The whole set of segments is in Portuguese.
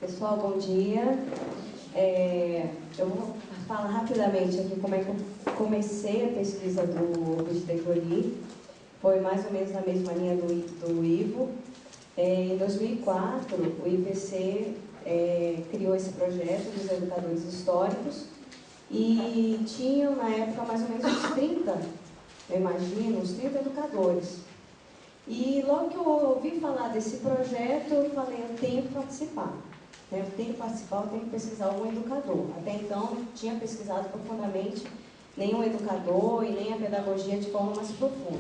Pessoal, bom dia. Eu vou falar rapidamente aqui como é que eu comecei a pesquisa do Auguste de Broglie. Foi mais ou menos na mesma linha do Ivo. Em 2004, o IPC criou esse projeto dos educadores históricos e tinham, na época, mais ou menos uns 30, eu imagino, uns 30 educadores. E logo que eu ouvi falar desse projeto, eu falei, eu tenho que participar. Eu tenho que participar, eu tenho que pesquisar algum educador. Até então, não tinha pesquisado profundamente nenhum educador e nem a pedagogia de forma mais profunda.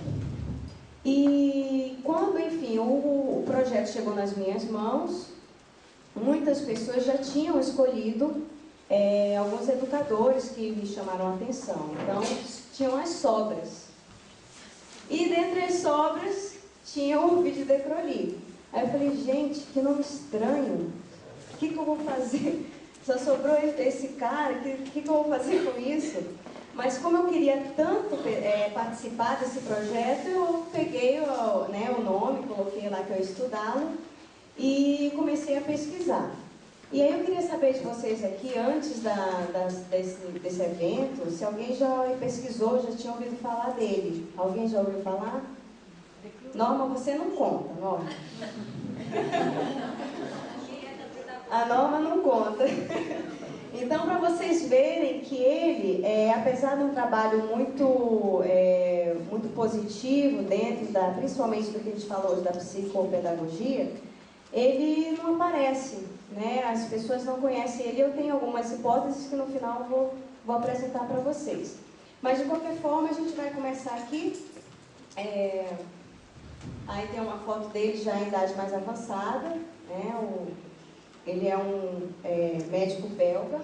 E quando, enfim, o projeto chegou nas minhas mãos, muitas pessoas já tinham escolhido alguns educadores que me chamaram a atenção. Então, tinham as sobras. E dentre as sobras, tinha o Auguste de Broglie. Aí eu falei, gente, que nome estranho. O que eu vou fazer? Só sobrou esse cara, o que eu vou fazer com isso? Mas como eu queria tanto participar desse projeto, eu peguei o nome, coloquei lá que eu ia estudá-lo e comecei a pesquisar. E aí eu queria saber de vocês aqui, antes desse evento, se alguém já pesquisou, já tinha ouvido falar dele. Alguém já ouviu falar? Norma, você não conta, Norma. A Norma não conta. Então, para vocês verem que ele, apesar de um trabalho muito positivo dentro principalmente do que a gente falou hoje da psicopedagogia, ele não aparece, né? As pessoas não conhecem ele. Eu tenho algumas hipóteses que no final eu vou apresentar para vocês. Mas, de qualquer forma, a gente vai começar aqui. Aí tem uma foto dele já em idade mais avançada, né? Ele é um médico belga.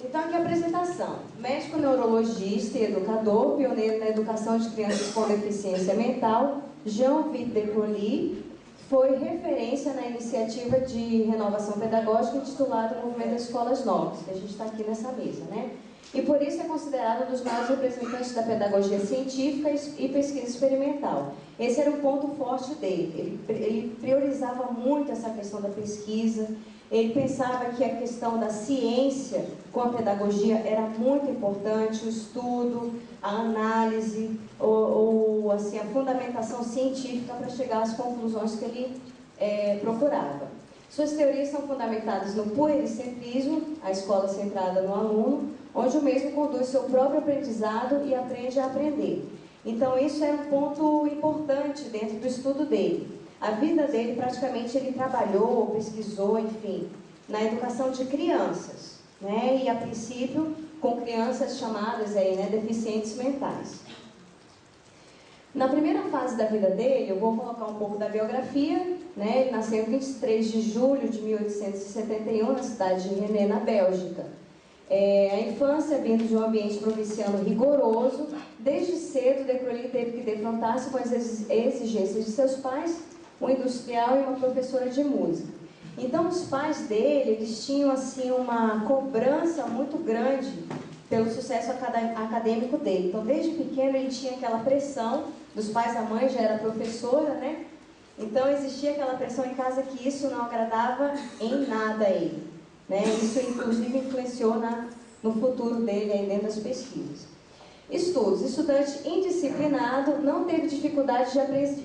Então, aqui a apresentação. Médico neurologista e educador, pioneiro na educação de crianças com deficiência mental, Jean-Auguste de Broglie foi referência na iniciativa de renovação pedagógica intitulada Movimento das Escolas Novas, que a gente está aqui nessa mesa, né? E por isso é considerado um dos maiores representantes da pedagogia científica e pesquisa experimental. Esse era o ponto forte dele. Ele priorizava muito essa questão da pesquisa. Ele pensava que a questão da ciência com a pedagogia era muito importante, o estudo, a análise, assim, a fundamentação científica para chegar às conclusões que ele procurava. Suas teorias são fundamentadas no puericentrismo, a escola centrada no aluno, onde o mesmo conduz seu próprio aprendizado e aprende a aprender. Então, isso é um ponto importante dentro do estudo dele. A vida dele, praticamente, ele trabalhou, pesquisou, enfim, na educação de crianças, né? E, a princípio, com crianças chamadas aí, né, deficientes mentais. Na primeira fase da vida dele, eu vou colocar um pouco da biografia, né? Ele nasceu em 23 de julho de 1871, na cidade de Rennes, na Bélgica. A infância vindo de um ambiente provinciano rigoroso, desde cedo, de Broglie teve que defrontar-se com as exigências de seus pais, um industrial e uma professora de música. Então, os pais dele, eles tinham assim uma cobrança muito grande pelo sucesso acadêmico dele. Então, desde pequeno, ele tinha aquela pressão dos pais, a mãe já era professora, né? Então, existia aquela pressão em casa que isso não agradava em nada a ele. Né? Isso, inclusive, influenciou no futuro dele aí dentro das pesquisas. Estudos. Estudante indisciplinado, não teve dificuldade de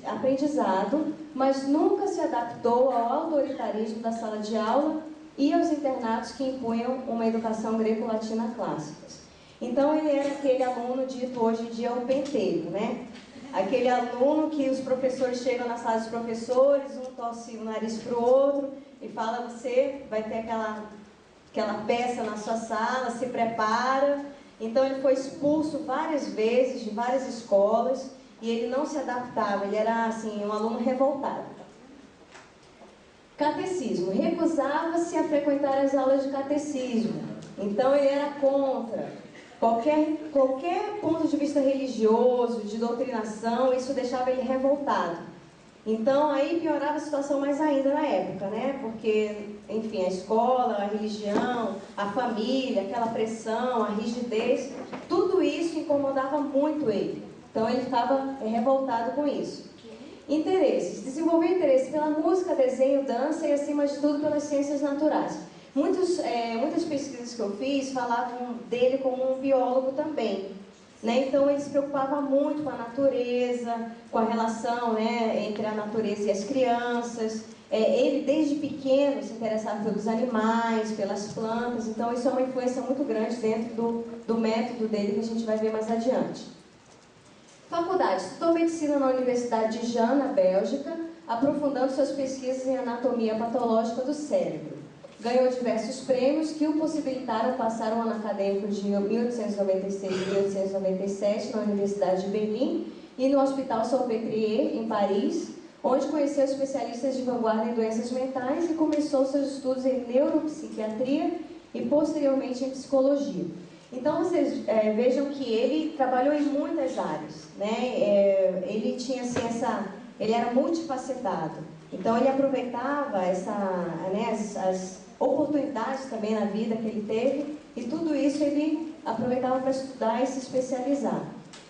aprendizado, mas nunca se adaptou ao autoritarismo da sala de aula e aos internatos que impunham uma educação greco-latina clássica. Então, ele era aquele aluno dito hoje em dia o pentelho, né? Aquele aluno que os professores chegam na sala dos professores, um torce o nariz para o outro e fala, você vai ter aquela peça na sua sala, se prepara. Então ele foi expulso várias vezes de várias escolas e ele não se adaptava, ele era assim, um aluno revoltado. Catecismo, recusava-se a frequentar as aulas de catecismo, então ele era contra. Qualquer ponto de vista religioso, de doutrinação, isso deixava ele revoltado. Então, aí piorava a situação mais ainda na época, né? Porque, enfim, a escola, a religião, a família, aquela pressão, a rigidez, tudo isso incomodava muito ele. Então, ele ficava revoltado com isso. Interesses. Desenvolveu interesse pela música, desenho, dança e, acima de tudo, pelas ciências naturais. Muitas pesquisas que eu fiz falavam dele como um biólogo também. Né? Então, ele se preocupava muito com a natureza, com a relação, né, entre a natureza e as crianças. Ele, desde pequeno, se interessava pelos animais, pelas plantas. Então, isso é uma influência muito grande dentro do método dele, que a gente vai ver mais adiante. Faculdade. Estudou medicina na Universidade de Jean, na Bélgica, aprofundando suas pesquisas em anatomia patológica do cérebro. Ganhou diversos prêmios que o possibilitaram passar o ano acadêmico de 1896 e 1897 na Universidade de Berlim e no Hospital Salpêtrière, em Paris, onde conheceu especialistas de vanguarda em doenças mentais e começou seus estudos em neuropsiquiatria e posteriormente em psicologia. Então, vocês vejam que ele trabalhou em muitas áreas, né? Ele tinha assim, ele era multifacetado. Então, ele aproveitava as oportunidades também na vida que ele teve, e tudo isso ele aproveitava para estudar e se especializar.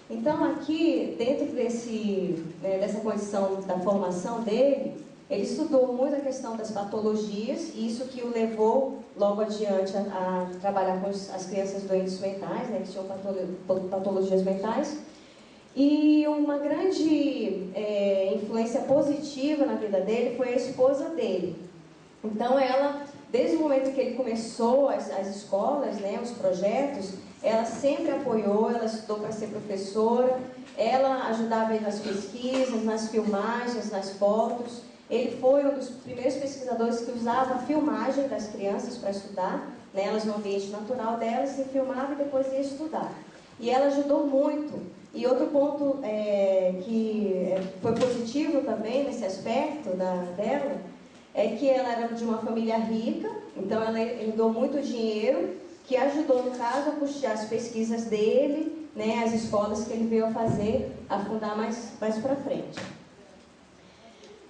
Então, aqui, dentro dessa condição da formação dele, ele estudou muito a questão das patologias, e isso que o levou, logo adiante, a trabalhar com as crianças doentes mentais, né, que tinham patologias mentais. E uma grande influência positiva na vida dele foi a esposa dele. Então, ela, desde o momento que ele começou as escolas, né, os projetos, ela sempre apoiou, ela estudou para ser professora, ela ajudava ele nas pesquisas, nas filmagens, nas fotos. Ele foi um dos primeiros pesquisadores que usava a filmagem das crianças para estudar, né, elas no ambiente natural delas, se filmava e depois ia estudar. E ela ajudou muito. E outro ponto que foi positivo também nesse aspecto dela, é que ela era de uma família rica, então ela herdou muito dinheiro, que ajudou, no caso, a custear as pesquisas dele, né, as escolas que ele veio a fazer, a fundar mais para frente.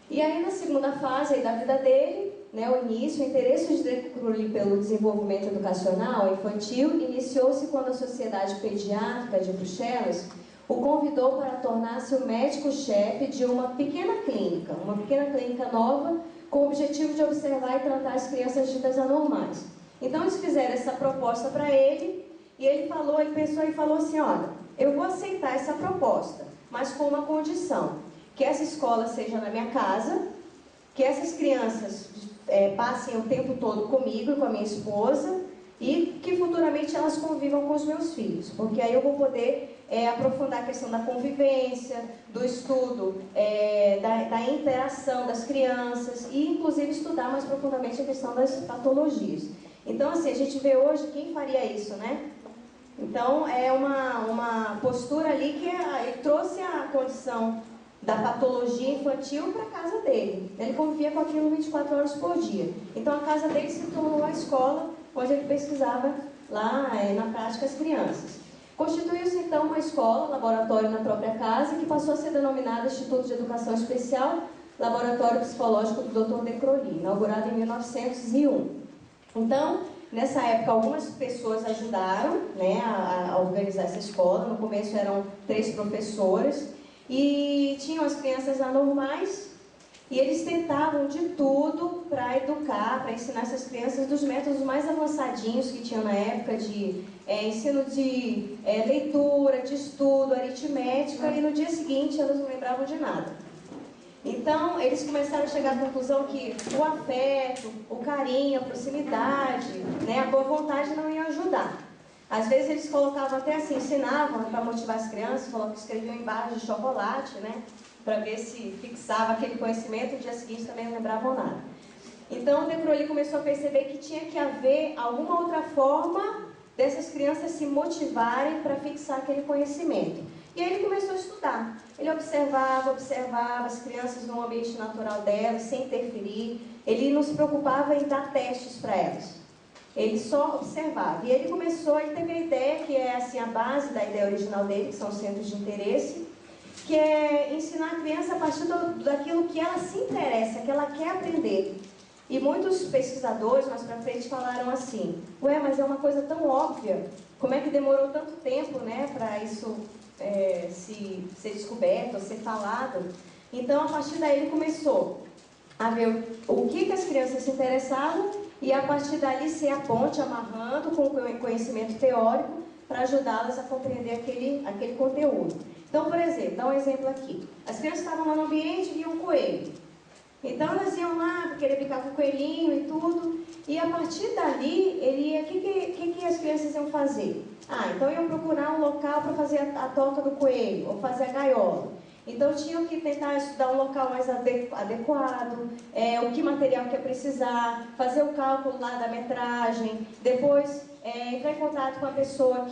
E aí, na segunda fase da vida dele, né, o início, o interesse de De Crowley pelo desenvolvimento educacional infantil iniciou-se quando a Sociedade Pediátrica de Bruxelas o convidou para tornar-se o médico-chefe de uma pequena clínica nova, com o objetivo de observar e tratar as crianças ditas anormais. Então, eles fizeram essa proposta para ele, e ele pensou e falou assim, olha, eu vou aceitar essa proposta, mas com uma condição, que essa escola seja na minha casa, que essas crianças passem o tempo todo comigo e com a minha esposa, e que futuramente elas convivam com os meus filhos, porque aí eu vou poder aprofundar a questão da convivência, do estudo, da interação das crianças e, inclusive, estudar mais profundamente a questão das patologias. Então, assim, a gente vê hoje quem faria isso, né? Então, é uma postura ali que ele trouxe a condição da patologia infantil para a casa dele. Ele convivia com aquilo 24 horas por dia. Então, a casa dele se tornou a escola onde ele pesquisava lá na prática as crianças. Constituiu-se então uma escola, laboratório na própria casa, que passou a ser denominada Instituto de Educação Especial, Laboratório Psicológico do Dr. De Crowley, inaugurado em 1901. Então, nessa época, algumas pessoas ajudaram, né, a organizar essa escola. No começo eram 3 professoras e tinham as crianças anormais. E eles tentavam de tudo para educar, para ensinar essas crianças dos métodos mais avançadinhos que tinham na época, de ensino de leitura, de estudo, aritmética, e no dia seguinte elas não lembravam de nada. Então, eles começaram a chegar à conclusão que o afeto, o carinho, a proximidade, né, a boa vontade não iam ajudar. Às vezes eles colocavam até assim, ensinavam para motivar as crianças, falavam que escreviam em barras de chocolate, né, para ver se fixava aquele conhecimento, no dia seguinte também não lembravam nada. Então, o De Crowley começou a perceber que tinha que haver alguma outra forma dessas crianças se motivarem para fixar aquele conhecimento. E aí ele começou a estudar. Ele observava as crianças no ambiente natural delas, sem interferir. Ele não se preocupava em dar testes para elas. Ele só observava. E ele teve a ideia, que é assim, a base da ideia original dele, que são os centros de interesse, que é ensinar a criança a partir daquilo que ela se interessa, que ela quer aprender. E muitos pesquisadores, mais pra frente, falaram assim, ué, mas é uma coisa tão óbvia, como é que demorou tanto tempo, né, para isso ser descoberto, ser falado? Então, a partir daí, ele começou a ver o que as crianças se interessavam e, a partir dali, ser a ponte, amarrando com o conhecimento teórico para ajudá-las a compreender aquele conteúdo. Então, por exemplo, dá um exemplo aqui. As crianças estavam lá no ambiente e viam um coelho. Então, elas iam lá querer brincar com o coelhinho e tudo. E, a partir dali, o que as crianças iam fazer? Então iam procurar um local para fazer a toca do coelho, ou fazer a gaiola. Então, tinham que tentar estudar um local mais adequado, o que material que ia precisar, fazer o cálculo lá da metragem, depois entrar em contato com a pessoa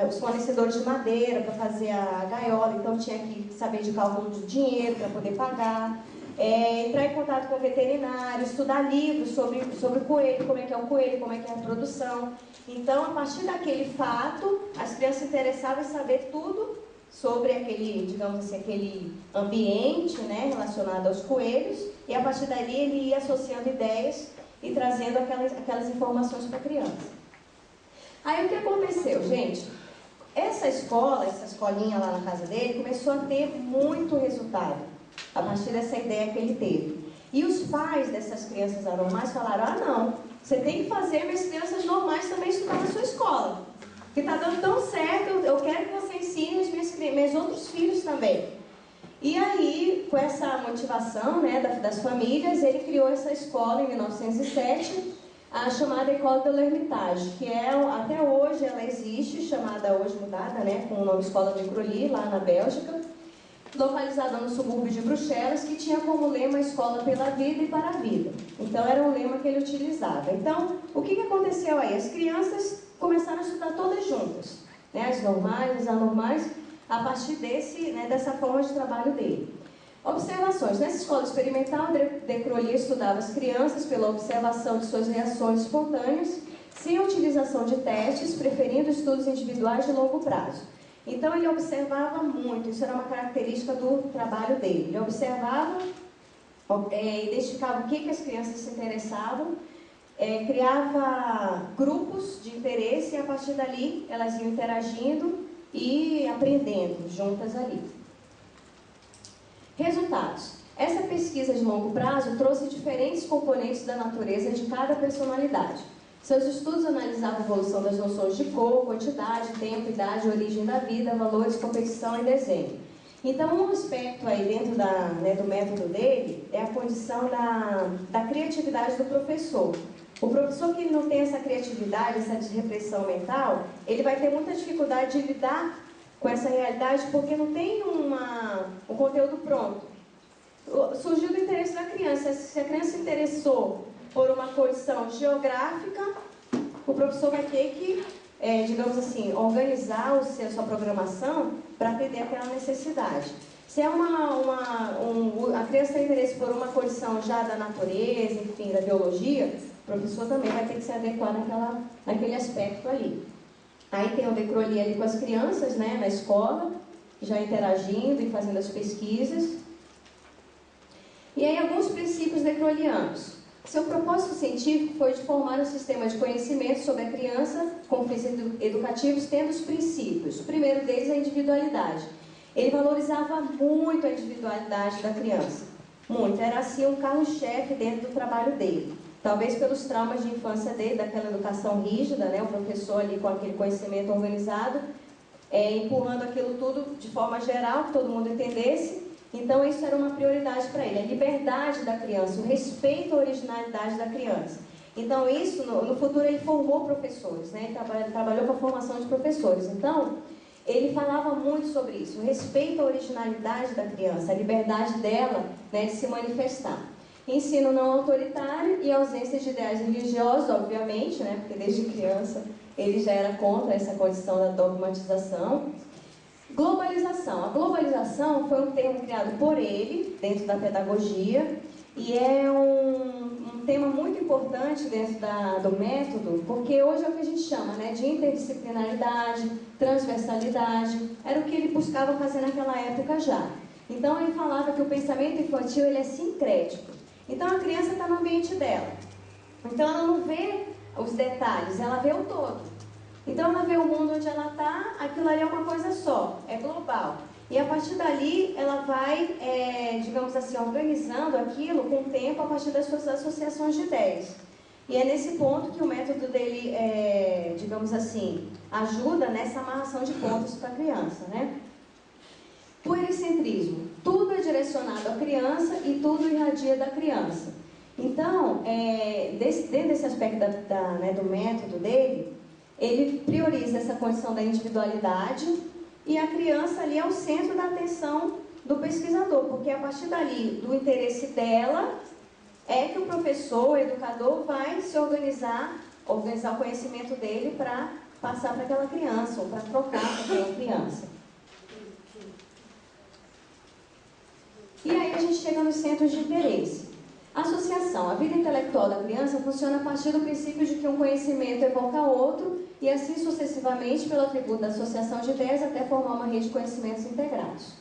os fornecedores de madeira para fazer a gaiola, então tinha que saber de cálculo de dinheiro para poder pagar, entrar em contato com o veterinário, estudar livros sobre o coelho, como é que é o coelho, como é que é a produção. Então, a partir daquele fato, as crianças se interessavam em saber tudo sobre aquele ambiente, né, relacionado aos coelhos, e a partir dali ele ia associando ideias e trazendo aquelas informações para a criança. Aí o que aconteceu, gente? Essa escolinha lá na casa dele, começou a ter muito resultado, a partir dessa ideia que ele teve. E os pais dessas crianças anormais falaram, não, você tem que fazer minhas crianças normais também estudar na sua escola. Que está dando tão certo, eu quero que você ensine os meus outros filhos também. E aí, com essa motivação, né, das famílias, ele criou essa escola em 1907, a chamada École de l'Hermitage, que até hoje ela existe, chamada hoje mudada, né, com o nome Escola de Crolly, lá na Bélgica, localizada no subúrbio de Bruxelas, que tinha como lema Escola pela Vida e para a Vida. Então, era um lema que ele utilizava. Então, o que aconteceu aí? As crianças começaram a estudar todas juntas, né? As normais, as anormais, a partir dessa forma de trabalho dele. Observações. Nessa escola experimental, de Crolly estudava as crianças pela observação de suas reações espontâneas, sem a utilização de testes, preferindo estudos individuais de longo prazo. Então, ele observava muito, isso era uma característica do trabalho dele. Ele observava, identificava o que as crianças se interessavam, criava grupos de interesse e, a partir dali, elas iam interagindo e aprendendo juntas ali. Resultados. Essa pesquisa de longo prazo trouxe diferentes componentes da natureza de cada personalidade. Seus estudos analisavam a evolução das noções de cor, quantidade, tempo, idade, origem da vida, valores, competição e desenho. Então, um aspecto aí dentro do método dele é a condição da criatividade do professor. O professor que não tem essa criatividade, essa repressão mental, ele vai ter muita dificuldade de lidar com essa realidade porque não tem um conteúdo pronto. Surgiu do interesse da criança. Se a criança se interessou por uma condição geográfica, o professor vai ter que, digamos assim, organizar a sua programação para atender aquela necessidade. Se a criança tem interesse por uma condição já da natureza, enfim, da biologia, o professor também vai ter que se adequar naquele aspecto ali. Aí tem o de Crolly ali com as crianças, né, na escola, já interagindo e fazendo as pesquisas. E aí alguns princípios decrolianos. Seu propósito científico foi de formar um sistema de conhecimento sobre a criança com fins educativos, tendo os princípios. O primeiro deles é a individualidade. Ele valorizava muito a individualidade da criança. Muito. Era assim um carro-chefe dentro do trabalho dele. Talvez pelos traumas de infância dele, daquela educação rígida, né? O professor ali com aquele conhecimento organizado, empurrando aquilo tudo de forma geral, que todo mundo entendesse. Então, isso era uma prioridade para ele, a liberdade da criança, o respeito à originalidade da criança. Então, isso, no futuro, ele formou professores, né? Ele trabalhou com a formação de professores. Então, ele falava muito sobre isso, o respeito à originalidade da criança, a liberdade dela, né, de se manifestar. Ensino não autoritário e ausência de ideais religiosos, obviamente, né? Porque desde criança ele já era contra essa condição da dogmatização. Globalização. A globalização foi um termo criado por ele, dentro da pedagogia, e é um tema muito importante dentro do método, porque hoje é o que a gente chama, né, de interdisciplinaridade, transversalidade, era o que ele buscava fazer naquela época já. Então ele falava que o pensamento infantil ele é sincrético. Então a criança está no ambiente dela, então ela não vê os detalhes, ela vê o todo. Então ela vê o mundo onde ela está, aquilo ali é uma coisa só, é global. E a partir dali, ela vai, digamos assim, organizando aquilo com o tempo a partir das suas associações de ideias. E é nesse ponto que o método dele, digamos assim, ajuda nessa amarração de pontos para a criança, né? Puericentrismo. Tudo é direcionado à criança e tudo irradia da criança. Então, dentro desse aspecto do método dele, ele prioriza essa condição da individualidade e a criança ali é o centro da atenção do pesquisador, porque a partir dali, do interesse dela, é que o professor, o educador, vai se organizar o conhecimento dele para passar para aquela criança, ou para trocar com aquela criança. E aí a gente chega nos centros de interesse. Associação. A vida intelectual da criança funciona a partir do princípio de que um conhecimento evoca outro e assim sucessivamente pelo atributo da associação de ideias até formar uma rede de conhecimentos integrados.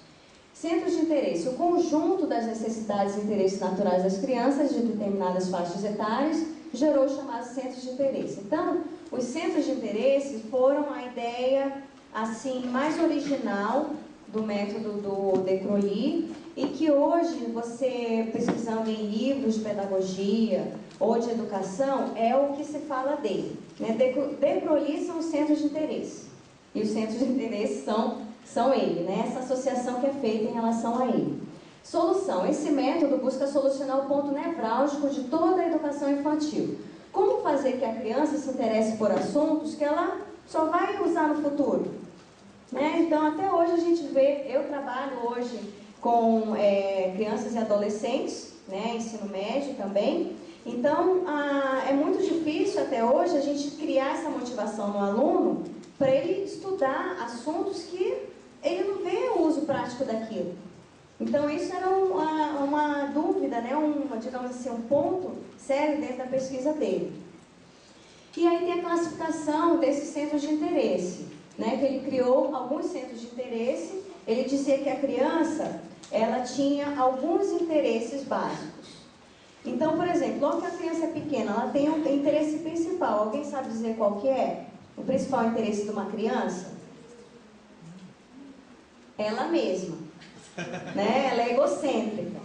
Centros de interesse. O conjunto das necessidades e interesses naturais das crianças de determinadas faixas etárias gerou os chamados centros de interesse. Então, os centros de interesse foram a ideia assim mais original do método do de Crowley e que hoje você, pesquisando em livros de pedagogia ou de educação, é o que se fala dele. Né? De Crowley são os centros de interesse. E os centros de interesse são ele, né? Essa associação que é feita em relação a ele. Solução. Esse método busca solucionar o ponto nevrálgico de toda a educação infantil. Como fazer que a criança se interesse por assuntos que ela só vai usar no futuro? Né? Então, até hoje a gente vê, eu trabalho hoje com crianças e adolescentes, né? Ensino médio também. Então, é muito difícil até hoje a gente criar essa motivação no aluno para ele estudar assuntos que ele não vê o uso prático daquilo. Então, isso era uma dúvida, né? Digamos assim, um ponto sério dentro da pesquisa dele. E aí tem a classificação desses centros de interesse, né? Que ele criou alguns centros de interesse. Ele dizia que a criança, ela tinha alguns interesses básicos. Então, por exemplo, logo que a criança é pequena, ela tem um interesse principal. Alguém sabe dizer qual que é? O principal interesse de uma criança? Ela mesma. Né? Ela é egocêntrica.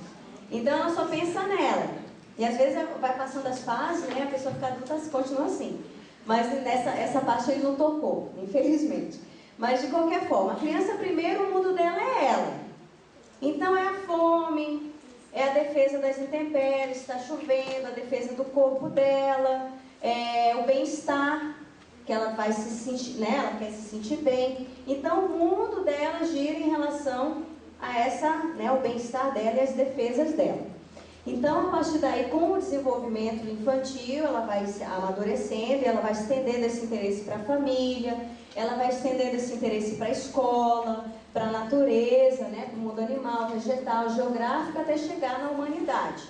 Então, ela só pensa nela. E às vezes vai passando as fases, né? A pessoa fica adulta continua assim. Mas essa parte ele não tocou, infelizmente. Mas de qualquer forma, a criança primeiro, o mundo dela é ela. Então é a fome, é a defesa das intempéries, está chovendo, a defesa do corpo dela, é o bem-estar, que ela vai se sentir, né? Ela quer se sentir bem. Então o mundo dela gira em relação a essa, né, o bem-estar dela e as defesas dela. Então, a partir daí, com o desenvolvimento infantil, ela vai se amadurecendo, ela vai estendendo esse interesse para a família, ela vai estendendo esse interesse para a escola, para a natureza, né, para o mundo animal, vegetal, geográfico, até chegar na humanidade.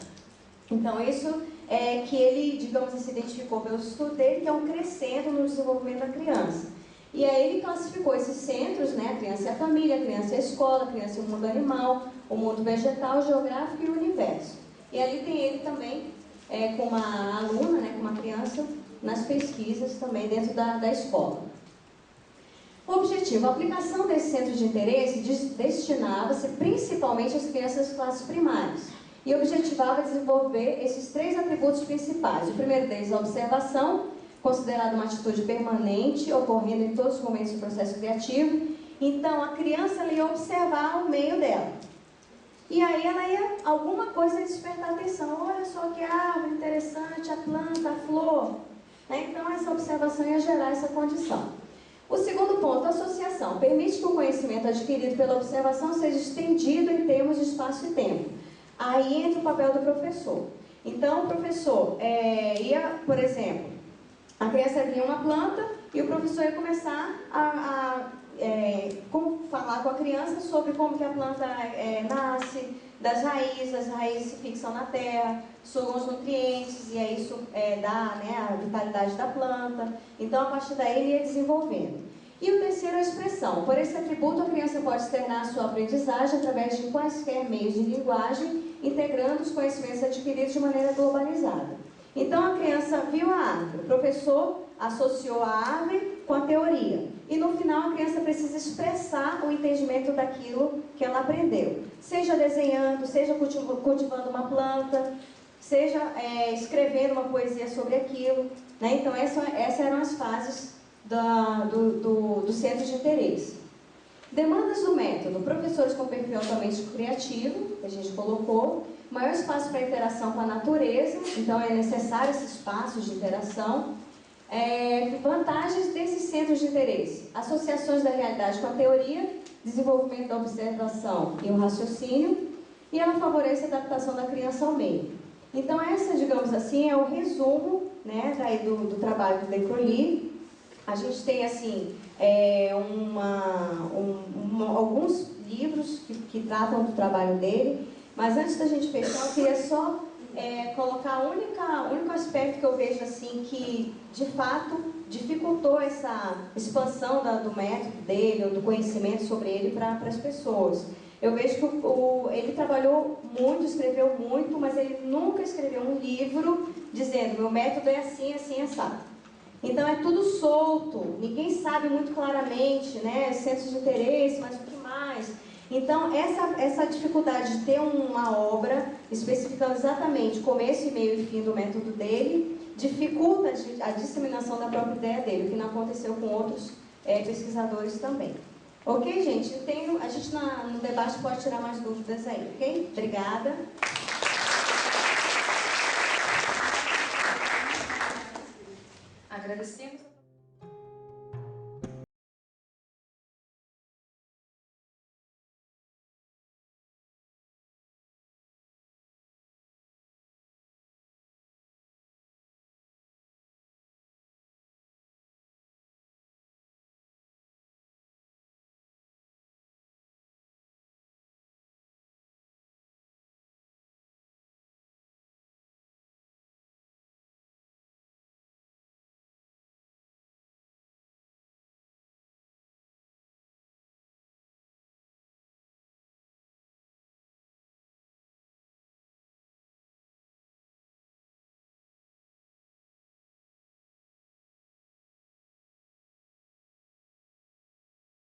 Então, isso é que ele, digamos assim, identificou pelo estudo dele, que é um crescendo no desenvolvimento da criança. E aí ele classificou esses centros, né, a criança e a família, a criança e a escola, a criança e o mundo animal, o mundo vegetal, geográfico e o universo. E ali tem ele também com uma aluna, né, com uma criança, nas pesquisas também dentro da escola. O objetivo, a aplicação desse centro de interesse destinava-se principalmente às crianças das classes primárias e objetivava desenvolver esses 3 atributos principais. O primeiro deles é a observação, considerada uma atitude permanente, ocorrendo em todos os momentos do processo criativo. Então, a criança ela ia observar o meio dela. E aí ela ia, alguma coisa, despertar atenção. Olha só que árvore interessante, a planta, a flor. Né? Então, essa observação ia gerar essa condição. O segundo ponto, a associação. Permite que o conhecimento adquirido pela observação seja estendido em termos de espaço e tempo. Aí entra o papel do professor. Então, o professor ia, por exemplo, a criança via uma planta e o professor ia começar falar com a criança sobre como que a planta nasce, das raízes, as raízes se fixam na terra, sugam os nutrientes e aí isso dá, né, a vitalidade da planta. Então, a partir daí, ele ia desenvolvendo. E o terceiro é a expressão. Por esse atributo, a criança pode externar a sua aprendizagem através de quaisquer meios de linguagem, integrando os conhecimentos adquiridos de maneira globalizada. Então, a criança viu a árvore, o professor associou a árvore com a teoria. e no final a criança precisa expressar o entendimento daquilo que ela aprendeu. Seja desenhando, seja cultivando uma planta, seja escrevendo uma poesia sobre aquilo, né? Então essas eram as fases do centro de interesse. Demandas do método: professores com perfil altamente criativo, que a gente colocou, maior espaço para interação com a natureza, então é necessário esse espaço de interação. Vantagens desses centros de interesse: associações da realidade com a teoria, desenvolvimento da observação e o raciocínio, e ela favorece a adaptação da criança ao meio. Então essa, digamos assim, é o resumo, né, do trabalho do De Crowley. A gente tem assim alguns livros que tratam do trabalho dele, mas antes da gente fechar, eu queria só colocar o único aspecto que eu vejo assim que de fato dificultou essa expansão do método dele, ou do conhecimento sobre ele para as pessoas. Eu vejo que ele trabalhou muito, escreveu muito, mas ele nunca escreveu um livro dizendo: meu método é assim, assim, assado. Então é tudo solto, ninguém sabe muito claramente, né, centros de interesse, mas o que mais? Então essa dificuldade de ter uma obra especificando exatamente começo, meio e fim do método dele, dificulta a disseminação da própria ideia dele, o que não aconteceu com outros pesquisadores também. Ok, gente? A gente no debate pode tirar mais dúvidas aí, ok? Obrigada. Agradecemos.